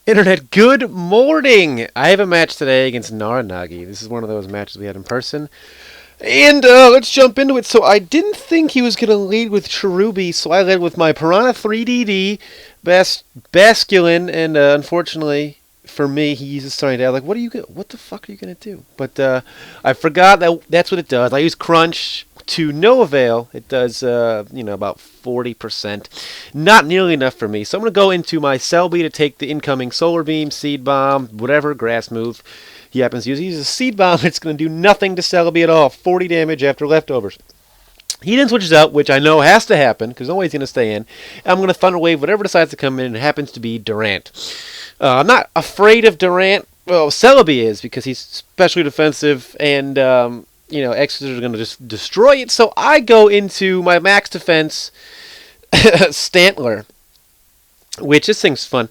Internet, good morning! I have a match today against NaraNagi. This is one of those matches we had in person. And let's jump into it. So I didn't think he was going to lead with Cherubi, so I led with my Piranha 3DD, Basculin, and unfortunately for me, he uses Starry Dad. Like, what the fuck are you going to do? But I forgot that's what it does. I use Crunch to no avail. It does, about 40%. Not nearly enough for me. So I'm going to go into my Celebi to take the incoming Solar Beam, Seed Bomb, whatever grass move he happens to use. He uses a Seed Bomb. It's going to do nothing to Celebi at all. 40 damage after leftovers. He then switches out, which I know has to happen, because no way he's going to stay in. And I'm going to Thunder Wave whatever decides to come in, and it happens to be Durant. I'm not afraid of Durant. Well, Celebi is, because he's especially defensive, and Exeter are going to just destroy it. So I go into my max defense Stantler, which this thing's fun.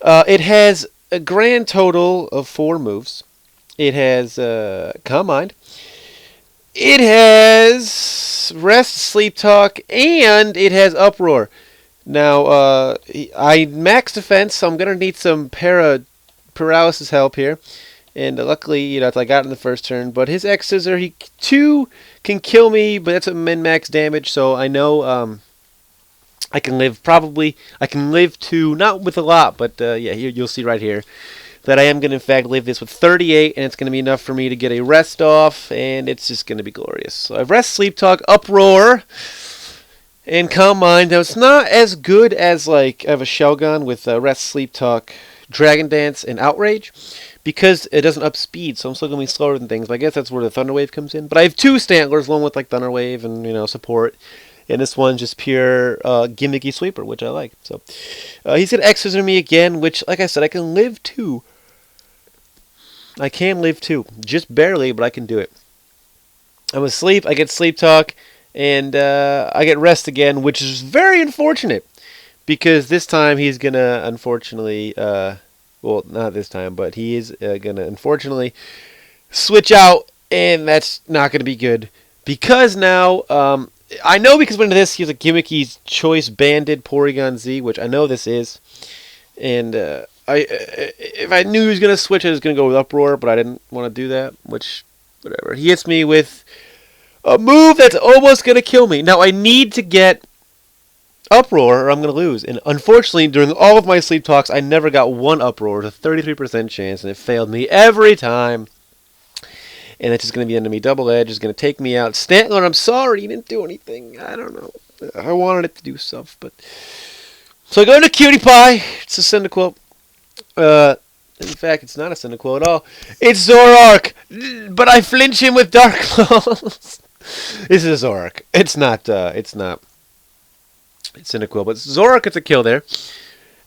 It has a grand total of 4 moves. It has Calm Mind. It has Rest, Sleep Talk, and it has Uproar. Now, I max defense, so I'm going to need some paralysis help here. And luckily, I got it in the first turn. But his X-Scissor, he 2 can kill me, but that's a min-max damage, so I know I can live 2, not with a lot, but you'll see right here that I am going to, in fact, live this with 38, and it's going to be enough for me to get a rest off, and it's just going to be glorious. So I have Rest, Sleep Talk, Uproar, and Calm Mind. Now, it's not as good as, I have a Shellgun with Rest, Sleep Talk, Dragon Dance, and Outrage, because it doesn't up speed, so I'm still going to be slower than things. But I guess that's where the Thunder Wave comes in. But I have 2 Stantlers, one with, Thunder Wave and, support. And this one's just pure gimmicky sweeper, which I like. So he's going to X-Scissor me again, which, like I said, I can live 2. I can live 2. Just barely, but I can do it. I'm asleep, I get Sleep Talk, and I get Rest again, which is very unfortunate. Because this time he's going to, unfortunately, well, not this time, but he is going to, unfortunately, switch out, and that's not going to be good. Because now, I know because when this, he has a gimmicky Choice Banded Porygon Z, which I know this is. And if I knew he was going to switch, I was going to go with Uproar, but I didn't want to do that, which, whatever. He hits me with a move that's almost going to kill me. Now, I need to get Uproar or I'm going to lose. And unfortunately, during all of my sleep talks, I never got one Uproar. It's a 33% chance, and it failed me every time. And it's just going to be enemy Double Edge. It's going to take me out. Stantler, I'm sorry, you didn't do anything. I don't know. I wanted it to do stuff, but... So I go into Cutie Pie. It's a Cyndaquil. In fact, it's not a Cyndaquil at all. It's Zoroark! But I flinch him with Dark Claws. This is a Zoroark. It's not It's Cyndaquil, but Zoroark gets a kill there.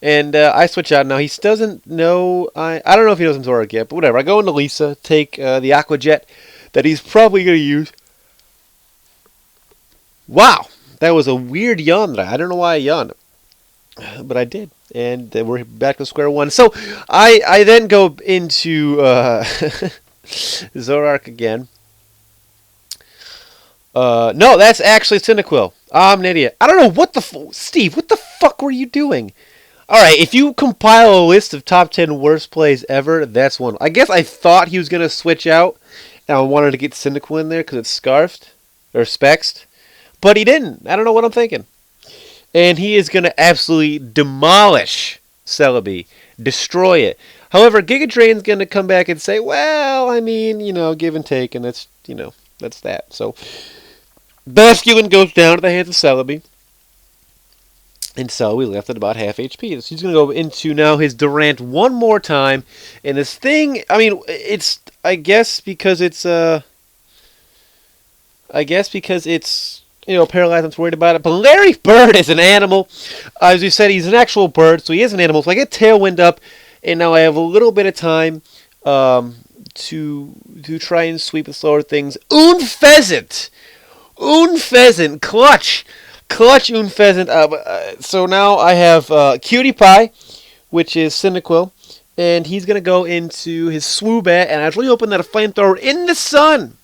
And I switch out. Now, he doesn't know... I don't know if he knows I'm Zoroark yet, but whatever. I go into Lisa, take the Aqua Jet that he's probably going to use. Wow! That was a weird yawn. I don't know why I yawned. But I did. And we're back to square one. So, I then go into Zoroark again. No, that's actually Cyndaquil. I'm an idiot. I don't know what the... Steve, what the fuck were you doing? Alright, if you compile a list of top 10 worst plays ever, that's one. I guess I thought he was going to switch out, and I wanted to get Cyndaquil in there because it's Scarfed, or Spexed, but he didn't. I don't know what I'm thinking. And he is going to absolutely demolish Celebi, destroy it. However, Giga Drain's going to come back and say, well, I mean, give and take, and that's, that's that. So, Basculin goes down to the hands of Celebi. And so we left at about half HP. So he's going to go into now his Durant one more time. And this thing, I mean, it's, I guess because it's, paralyzed, I'm worried about it. But Larry Bird is an animal. As we said, he's an actual bird, so he is an animal. So I get Tailwind up, and now I have a little bit of time to try and sweep the slower things. Unfezant, clutch Unfezant. So now I have Cutie Pie, which is Cyndaquil, and he's going to go into his Swoobat, and I was really hoping that a Flamethrower in the sun,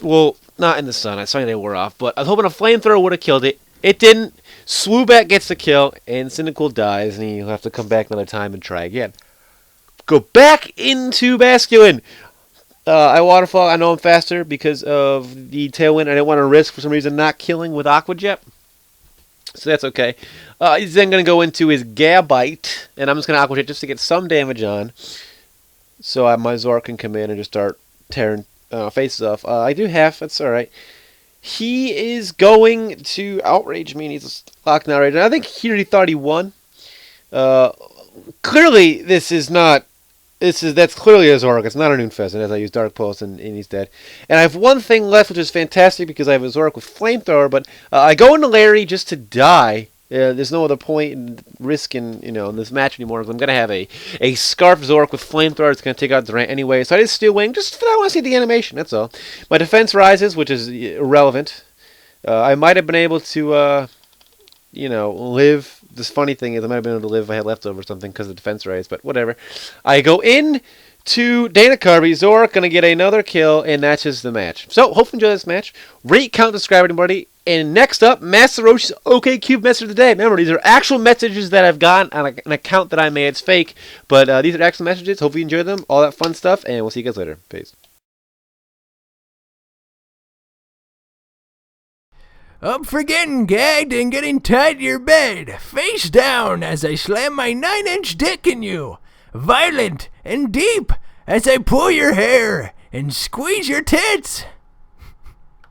well, not in the sun, I saw they wore off, but I was hoping a Flamethrower would have killed it. It didn't, Swoobat gets the kill, and Cyndaquil dies, and he'll have to come back another time and try again. Go back into Basculin. I Waterfall. I know I'm faster because of the Tailwind. I didn't want to risk, for some reason, not killing with Aqua Jet. So that's okay. He's then going to go into his Gabite, and I'm just going to Aqua Jet just to get some damage on. So my Zoroark can come in and just start tearing faces off. I do half. That's alright. He is going to Outrage me, and he's locked in Outrage. And I think he already thought he won. Clearly, that's clearly a Zoroark. It's not a Birdphezant, as I use Dark Pulse and he's dead. And I have one thing left, which is fantastic because I have a Zoroark with Flamethrower, but I go into Larry just to die. There's no other point in risking, in this match anymore. I'm going to have a Scarf Zoroark with Flamethrower. It's going to take out Durant anyway. So I just Steel Wing, just I want to see the animation, that's all. My defense rises, which is irrelevant. I might have been able to, live. This funny thing is I might have been able to live if I had leftover or something because of the defense raise, but whatever. I go in to Dana Kirby. Zoroark going to get another kill, and that's just the match. So, hope you enjoy this match. Rate, count, subscribe, everybody. And next up, Master Roshi's OK Cube message of the day. Remember, these are actual messages that I've gotten on an account that I made. It's fake, but these are actual messages. Hope you enjoy them. All that fun stuff, and we'll see you guys later. Peace. Up for getting gagged and getting tied to your bed, face down as I slam my 9-inch dick in you, violent and deep as I pull your hair and squeeze your tits.